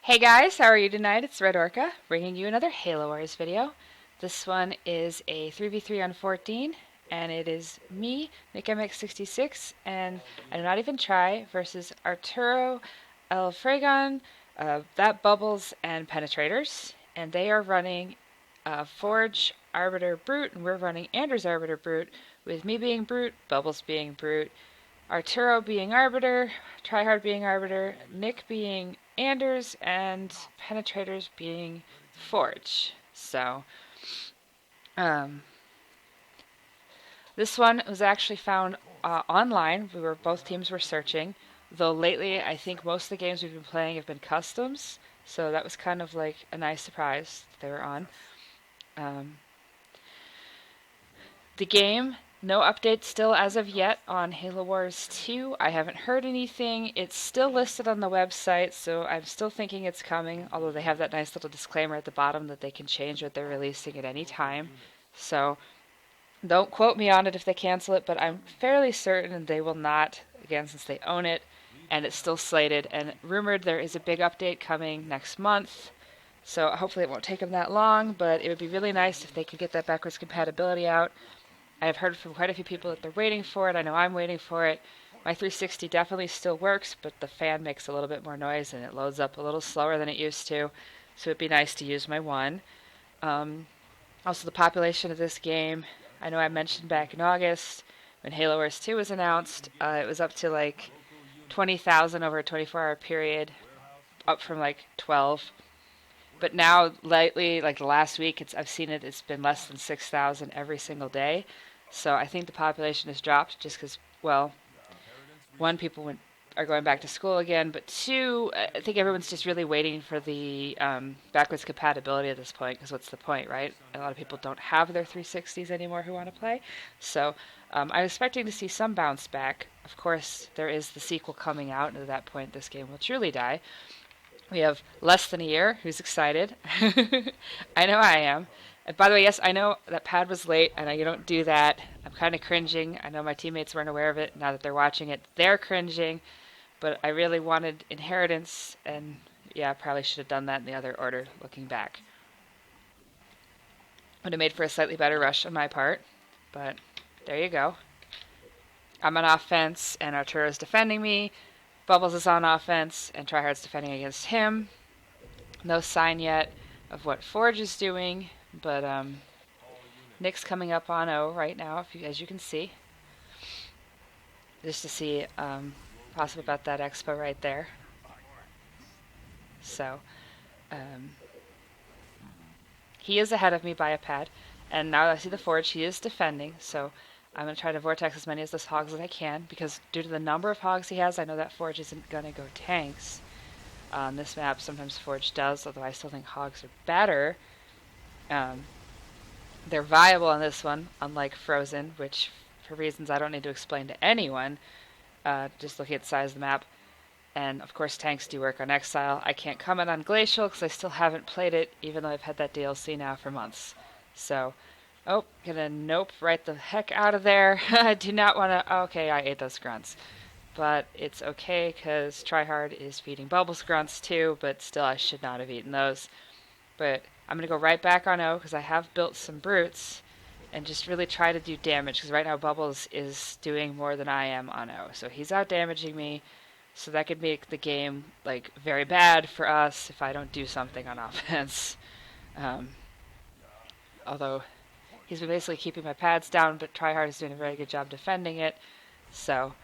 Hey guys, how are you tonight? It's Red Orca, bringing you another Halo Wars video. This one is a 3v3 on Fort Deen, and it is me, NickMX66, and IDoNotEvenTry versus ArturoElFregon, ThatBubbles and Penetrators, and they are running Forge, Arbiter, Brute, and we're running Anders Arbiter Brute, with me being Brute, Bubbles being Brute, Arturo being Arbiter, Tryhard being Arbiter, Nick being Anders, and Penetrators being Forge. So, um, this one was actually found online. Both teams were searching, though lately I think most of the games we've been playing have been customs. So that was kind of like a nice surprise that they were on. Um, The game, no update still as of yet on Halo Wars 2. I haven't heard anything. It's still listed on the website, so I'm still thinking it's coming, although they have that nice little disclaimer at the bottom that they can change what they're releasing at any time. So don't quote me on it if they cancel it, but I'm fairly certain they will not, again, since they own it, and it's still slated. And rumored there is a big update coming next month. So hopefully it won't take them that long, but it would be really nice if they could get that backwards compatibility out. I've heard from quite a few people that they're waiting for it. I know I'm waiting for it. My 360 definitely still works, but the fan makes a little bit more noise and it loads up a little slower than it used to. So it'd be nice to use my one. Also, the population of this game, I know I mentioned back in August when Halo Wars 2 was announced, it was up to like 20,000 over a 24-hour period, up from like 12. But now, lately, like the last week, I've seen it's been less than 6,000 every single day. So I think the population has dropped just because, well, one, are going back to school again, but two, I think everyone's just really waiting for the backwards compatibility at this point, because what's the point, right? A lot of people don't have their 360s anymore who want to play. So I'm expecting to see some bounce back. Of course, there is the sequel coming out, and at that point, this game will truly die. We have less than a year. Who's excited? I know I am. And by the way, yes, I know that pad was late. I know you don't do that. I'm kind of cringing. I know my teammates weren't aware of it. Now that they're watching it, they're cringing. But I really wanted inheritance, and yeah, I probably should have done that in the other order, looking back. Would have made for a slightly better rush on my part. But there you go. I'm on offense, and Arturo's defending me. Bubbles is on offense, and Tryhard's defending against him. No sign yet of what Forge is doing, but Nick's coming up on O right now, as you can see. Just to see possible about that expo right there. So he is ahead of me by a pad, and now I see the Forge. He is defending, so I'm going to try to vortex as many of those hogs as I can, because due to the number of hogs he has, I know that Forge isn't going to go tanks. On this map, sometimes Forge does, although I still think hogs are better. They're viable on this one, unlike Frozen, which, for reasons I don't need to explain to anyone, just looking at the size of the map. And, of course, tanks do work on Exile. I can't comment on Glacial, because I still haven't played it, even though I've had that DLC now for months. So, oh, gonna nope right the heck out of there. I do not want to... Okay, I ate those grunts. But it's okay, because Tryhard is feeding Bubbles grunts too, but still I should not have eaten those. But I'm going to go right back on O, because I have built some brutes, and just really try to do damage, because right now Bubbles is doing more than I am on O. So he's out damaging me, so that could make the game like very bad for us if I don't do something on offense. Although he's been basically keeping my pads down, but Tryhard is doing a very good job defending it. So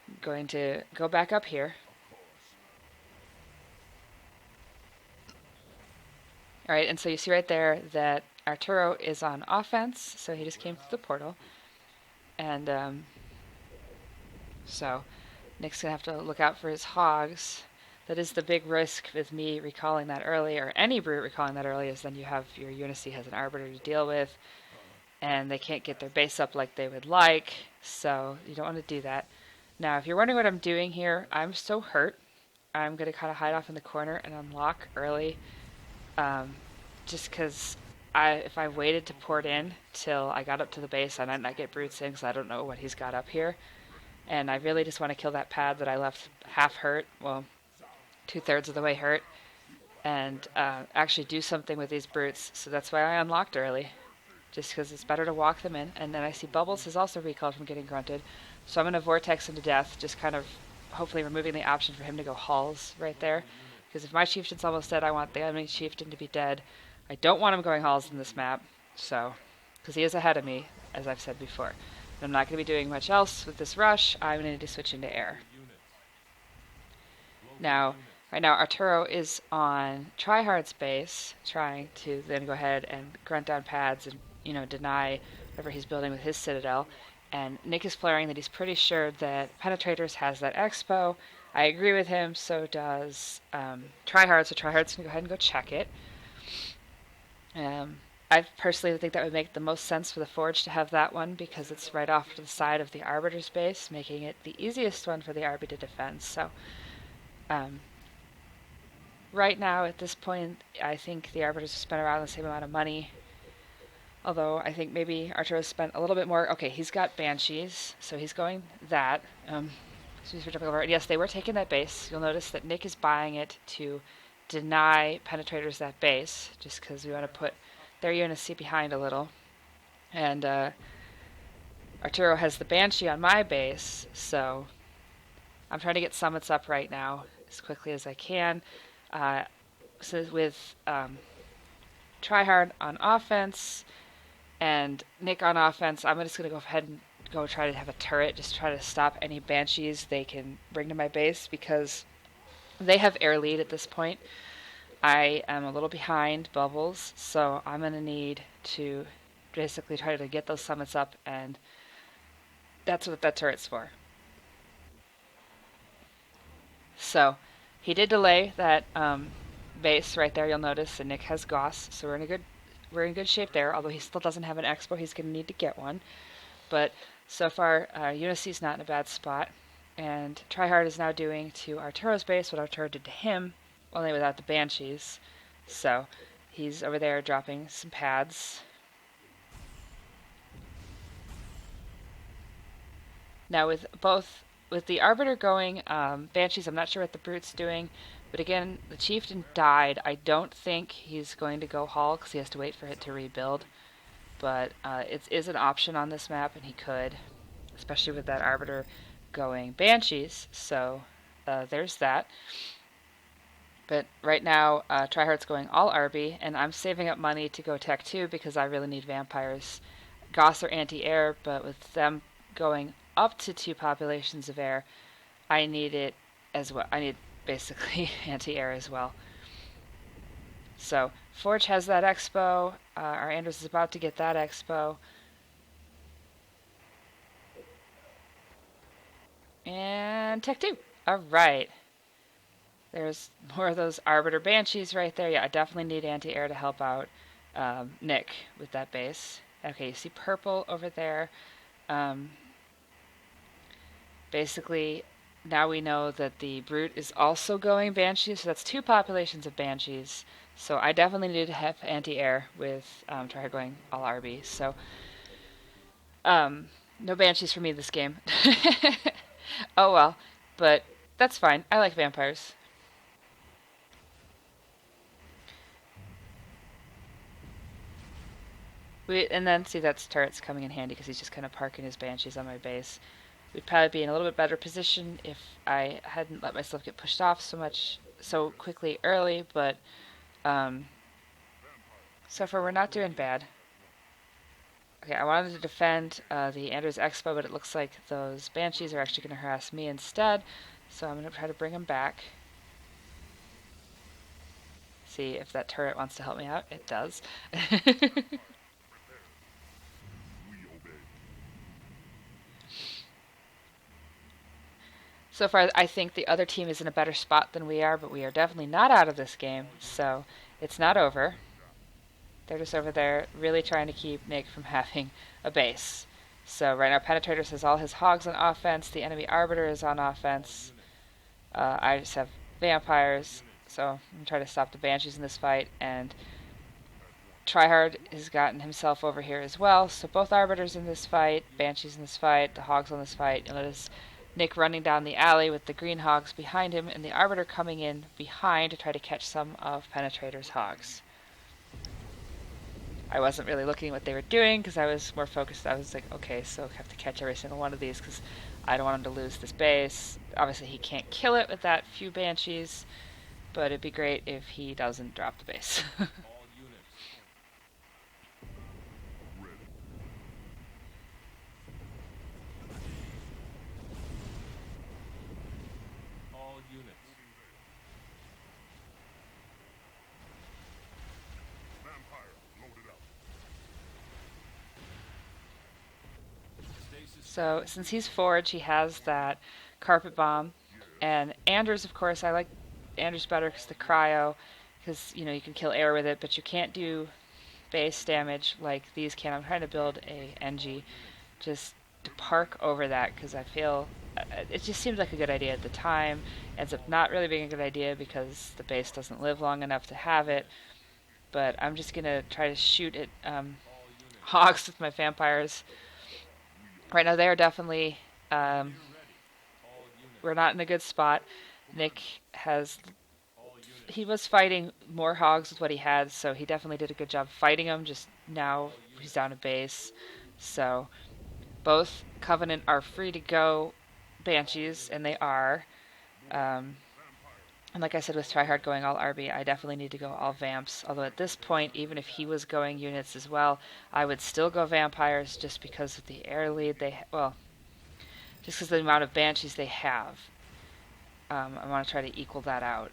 I'm going to go back up here. Alright, and so you see right there that Arturo is on offense, so he just came through the portal. And so Nick's going to have to look out for his hogs. That is the big risk with me recalling that early, or any brute recalling that early, is then you have your Unicy has an Arbiter to deal with, and they can't get their base up like they would like, so you don't want to do that. Now, if you're wondering what I'm doing here, I'm so hurt. I'm going to kind of hide off in the corner and unlock early, just because if I waited to port in till I got up to the base, I might not get brutes in, because I don't know what he's got up here. And I really just want to kill that pad that I left half hurt, well, 2/3 of the way hurt and actually do something with these brutes. So that's why I unlocked early, just because it's better to walk them in. And then I see Bubbles is also recalled from getting grunted, so I'm going to vortex him to death, just kind of hopefully removing the option for him to go halls right there. Because if my chieftain's almost dead, I want the enemy chieftain to be dead. I don't want him going halls in this map, so because he is ahead of me, as I've said before. And I'm not going to be doing much else with this rush. I'm going to need to switch into air. Now, right now, Arturo is on Tryhard's base, trying to then go ahead and grunt down pads and, deny whatever he's building with his citadel. And Nick is flaring that he's pretty sure that Penetratorzz has that expo. I agree with him, so does Tryhard, so Tryhard's going to go ahead and go check it. I personally think that would make the most sense for the Forge to have that one, because it's right off to the side of the Arbiter's base, making it the easiest one for the Arby to defend. So, right now, at this point, I think the Arbiters have spent around the same amount of money. Although, I think maybe Arturo's spent a little bit more. Okay, he's got Banshees, so he's going that. Excuse me for jumping over. Yes, they were taking that base. You'll notice that Nick is buying it to deny Penetratorzz that base, just because we want to put their units behind a little. And Arturo has the Banshee on my base, so I'm trying to get summits up right now as quickly as I can. So with Tryhard on offense and Nick on offense, I'm just going to go ahead and go try to have a turret, just try to stop any Banshees they can bring to my base, because they have air lead at this point. I am a little behind Bubbles, so I'm going to need to basically try to get those summits up, and that's what that turret's for. So he did delay that base right there. You'll notice that Nick has Goss, so we're in good shape there. Although he still doesn't have an expo, he's going to need to get one. But so far, Unicy's not in a bad spot, and Tryhard is now doing to Arturo's base what Arturo did to him, only without the Banshees. So he's over there dropping some pads. Now with the Arbiter going Banshees, I'm not sure what the Brute's doing, but again, the Chieftain died. I don't think he's going to go Hall because he has to wait for it to rebuild, but it is an option on this map, and he could, especially with that Arbiter going Banshees, so there's that. But right now, Tryhard's going all Arby, and I'm saving up money to go Tech 2 because I really need Vampires. Goss are anti-air, but with them going up to 2 populations of air, I need it as well. I need basically anti-air as well. So Forge has that expo. Our Anders is about to get that expo. And Tech 2. Alright. There's more of those Arbiter Banshees right there. Yeah, I definitely need anti-air to help out Nick with that base. Okay, you see purple over there. Basically, now we know that the Brute is also going Banshees, so that's 2 populations of Banshees. So I definitely need to have anti-air with Tryhard going all RB. So, no Banshees for me this game. Oh well, but that's fine. I like Vampires. And then, see, that's turrets coming in handy because he's just kind of parking his Banshees on my base. We'd probably be in a little bit better position if I hadn't let myself get pushed off so quickly early, but so far we're not doing bad. Okay, I wanted to defend the Anders Expo, but it looks like those Banshees are actually going to harass me instead, so I'm going to try to bring them back. See if that turret wants to help me out. It does. So far, I think the other team is in a better spot than we are, but we are definitely not out of this game, so it's not over. They're just over there really trying to keep Nick from having a base. So right now, Penetratorzz has all his hogs on offense, the enemy Arbiter is on offense. I just have Vampires, so I'm going to try to stop the Banshees in this fight, and Tryhard has gotten himself over here as well, so both Arbiters in this fight, Banshees in this fight, the Hogs on this fight. You'll notice Nick running down the alley with the green hogs behind him, and the Arbiter coming in behind to try to catch some of Penetrator's hogs. I wasn't really looking at what they were doing because I was more focused. I was like, okay, so I have to catch every single one of these because I don't want him to lose this base. Obviously, he can't kill it with that few banshees, but it'd be great if he doesn't drop the base. So since he's forged, he has that carpet bomb, and Anders, of course, I like Anders better because the cryo, because you can kill air with it, but you can't do base damage like these can. I'm trying to build a NG just to park over that because I feel it just seemed like a good idea at the time. Ends up not really being a good idea because the base doesn't live long enough to have it. But I'm just gonna try to shoot at hogs with my vampires. Right now, they are definitely. We're not in a good spot. Nick has. He was fighting more hogs with what he had, so he definitely did a good job fighting them. Just now, he's down a base. So, both Covenant are free to go Banshees, and they are. Um, and like I said, with Tryhard going all RB, I definitely need to go all Vamps. Although at this point, even if he was going units as well, I would still go Vampires just because of the air lead just because of the amount of Banshees they have. I want to try to equal that out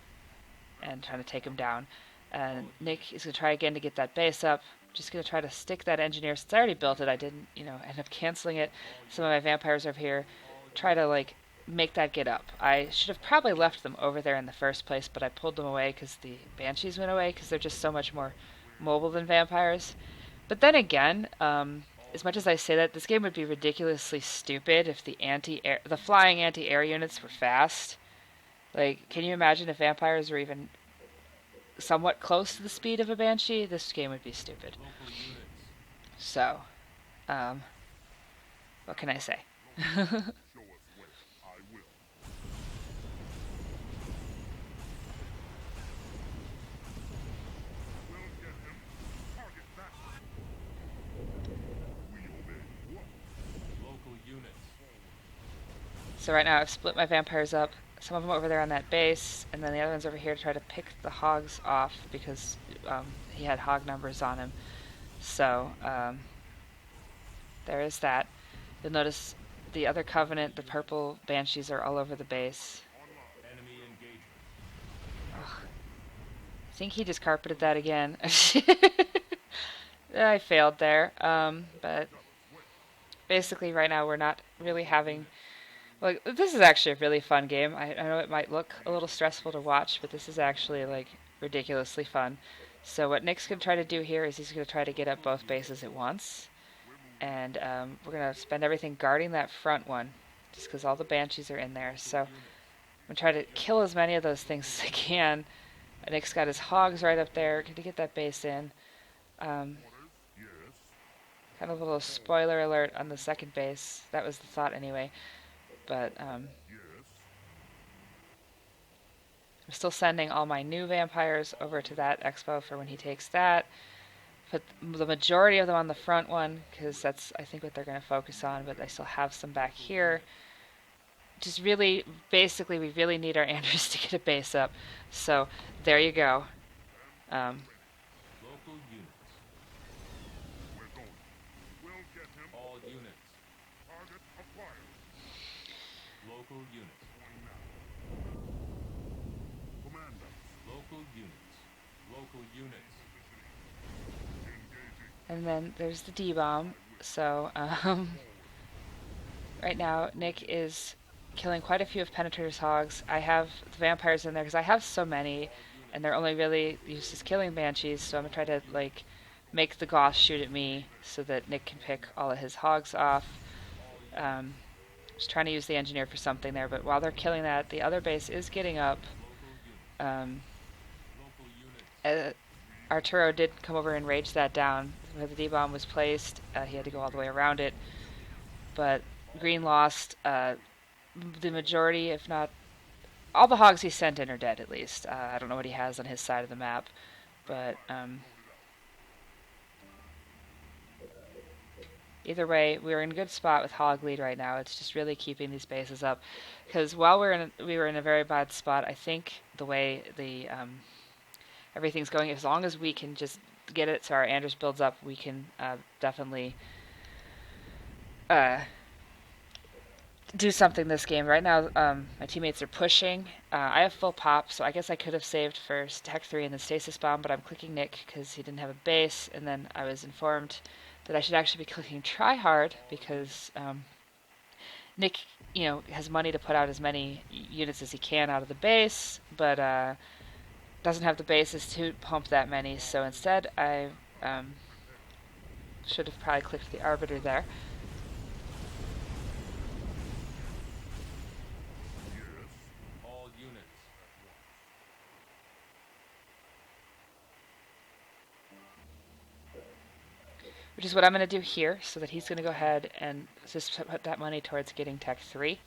and try to take him down. And Nick is going to try again to get that base up. Just going to try to stick that engineer. Since I already built it, I didn't, end up canceling it. Some of my vampires over here. Try to, make that get up. I should have probably left them over there in the first place, but I pulled them away because the Banshees went away because they're just so much more mobile than vampires. But then again, as much as I say that, this game would be ridiculously stupid if the flying anti-air units were fast. Can you imagine if vampires were even somewhat close to the speed of a Banshee? This game would be stupid. So, what can I say? So right now I've split my vampires up. Some of them over there on that base, and then the other one's over here to try to pick the hogs off because he had hog numbers on him. So there is that. You'll notice the other Covenant, the purple Banshees, are all over the base. Ugh. I think he just carpeted that again. I failed there, but basically right now we're not really having... this is actually a really fun game. I know it might look a little stressful to watch, but this is actually, ridiculously fun. So what Nick's going to try to do here is he's going to try to get up both bases at once. And we're going to spend everything guarding that front one, just because all the Banshees are in there. So I'm going to try to kill as many of those things as I can. Nick's got his hogs right up there. Going to get that base in. Kind of a little spoiler alert on the second base. That was the thought anyway. But I'm still sending all my new vampires over to that expo for when he takes that. Put the majority of them on the front one because that's, I think, what they're going to focus on, but I still have some back here. Just really, basically, we really need our Anders to get a base up. So there you go. Local units. We'll get him. All units. Target acquired. Local units. Commander. Local units. Local units. And then there's the D-bomb. So right now Nick is killing quite a few of Penetrator's hogs. I have the vampires in there because I have so many, and they're only really used as killing Banshees. So I'm gonna try to make the Goth shoot at me so that Nick can pick all of his hogs off. Just trying to use the engineer for something there, but while they're killing that, the other base is getting up. Arturo did come over and rage that down. Where the D-bomb was placed, he had to go all the way around it. But Green lost the majority, if not all the hogs he sent in are dead at least. I don't know what he has on his side of the map, but either way, we're in a good spot with hog lead right now. It's just really keeping these bases up, because while we were in a very bad spot, I think the way the everything's going, as long as we can just get it so our Anders builds up, we can definitely do something this game. Right now, my teammates are pushing. I have full pop, so I guess I could have saved for Tech 3 and the Stasis Bomb, but I'm clicking Nick because he didn't have a base, and then I was informed that I should actually be clicking Try Hard because Nick, has money to put out as many units as he can out of the base, but doesn't have the bases to pump that many, so instead I should have probably clicked the Arbiter there. Which is what I'm going to do here, so that he's going to go ahead and just put that money towards getting Tech 3.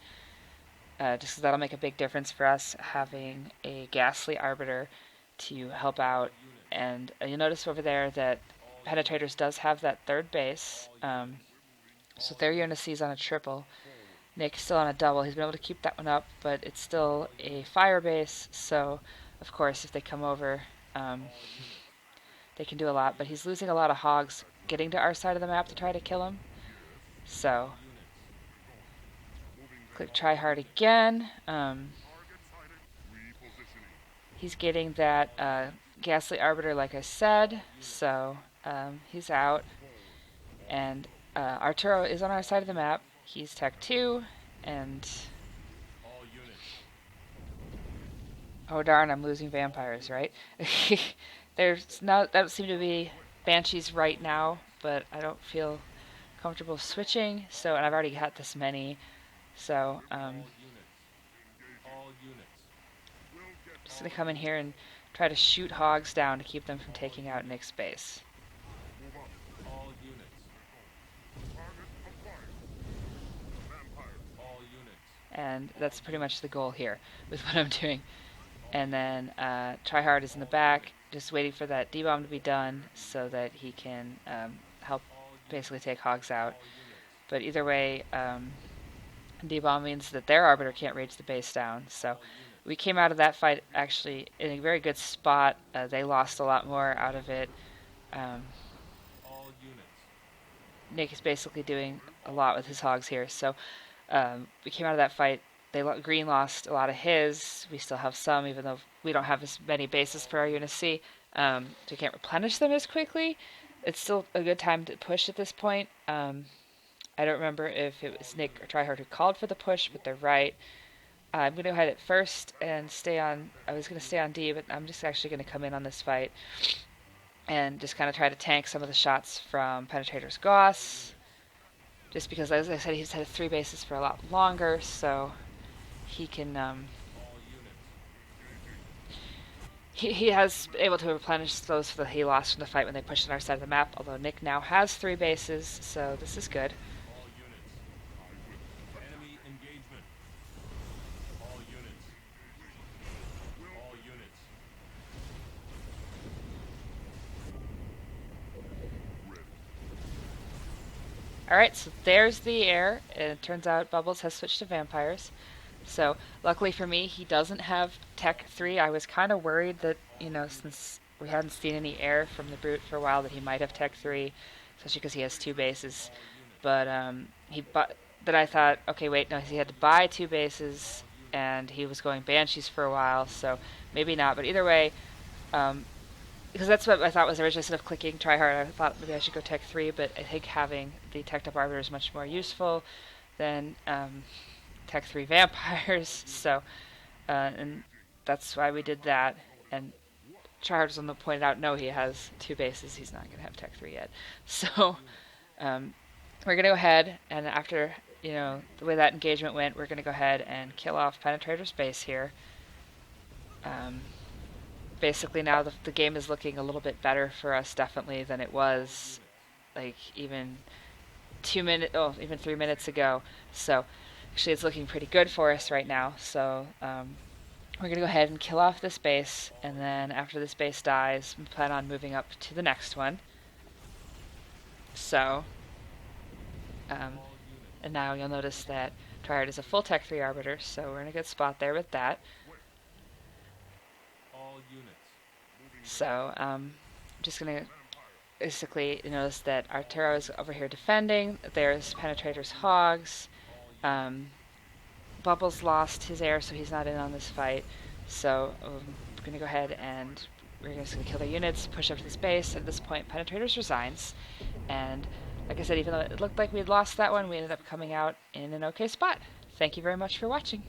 Just because that'll make a big difference for us, having a Ghastly Arbiter to help out. And you'll notice over there that Penetratorzz does have that third base. So there you're going to see he's on a triple. Nick's still on a double. He's been able to keep that one up, but it's still a fire base, so of course if they come over, they can do a lot. But he's losing a lot of hogs getting to our side of the map to try to kill him. So click Try Hard again. He's getting that Ghastly Arbiter, like I said, so he's out. And Arturo is on our side of the map. He's Tech 2, and oh darn, I'm losing vampires, right? There's not, that seem to be banshees right now, but I don't feel comfortable switching. So, and I've already got this many, so just gonna come in here and try to shoot hogs down to keep them from taking out Nick's base. And that's pretty much the goal here with what I'm doing. And then Tryhard is in the back, just waiting for that D-bomb to be done so that he can help basically take hogs out. But either way, D-bomb means that their Arbiter can't reach the base down. So we came out of that fight actually in a very good spot. They lost a lot more out of it. Nick is basically doing a lot with his hogs here. So we came out of that fight. Green lost a lot of his. We still have some, even though we don't have as many bases for our UNSC. So we can't replenish them as quickly. It's still a good time to push at this point. I don't remember if it was Nick or Tryhard who called for the push, but they're right. I'm going to go ahead at first and stay on. I was going to stay on D, but I'm just actually going to come in on this fight and just kind of try to tank some of the shots from Penetratorzz Gauss. Just because, as I said, he's had 3 bases for a lot longer, so he can he has been able to replenish those that he lost from the fight when they pushed on our side of the map, although Nick now has 3 bases, so this is good. Alright, so there's the air, and it turns out Bubbles has switched to vampires. So, luckily for me, he doesn't have Tech 3. I was kind of worried that, since we hadn't seen any air from the Brute for a while, that he might have Tech 3, especially because he has 2 bases. But then I thought, okay, wait, no, he had to buy 2 bases, and he was going Banshees for a while, so maybe not. But either way, because that's what I thought was originally, instead of clicking Try Hard, I thought maybe I should go Tech 3, but I think having the Teched Up Arbiter is much more useful than Tech 3 vampires, so and that's why we did that. And Tryhard was on the pointed out, no, he has 2 bases, he's not going to have Tech 3 yet. So we're going to go ahead, and after the way that engagement went, we're going to go ahead and kill off Penetratorzz base here. Basically now the game is looking a little bit better for us, definitely, than it was like even 2 minutes, even 3 minutes ago. So Actually, it's looking pretty good for us right now, so we're going to go ahead and kill off this base, and then after this base dies, we plan on moving up to the next one. So, and now you'll notice that Triad is a full Tech 3 Arbiter, so we're in a good spot there with that. So, I'm just going to basically notice that Arturo is over here defending. There's Penetrator's Hogs. Bubbles lost his air, so he's not in on this fight. So we're going to go ahead and we're just going to kill their units, push up to this base. At this point, Penetrator's resigns. And like I said, even though it looked like we had lost that one, we ended up coming out in an okay spot. Thank you very much for watching.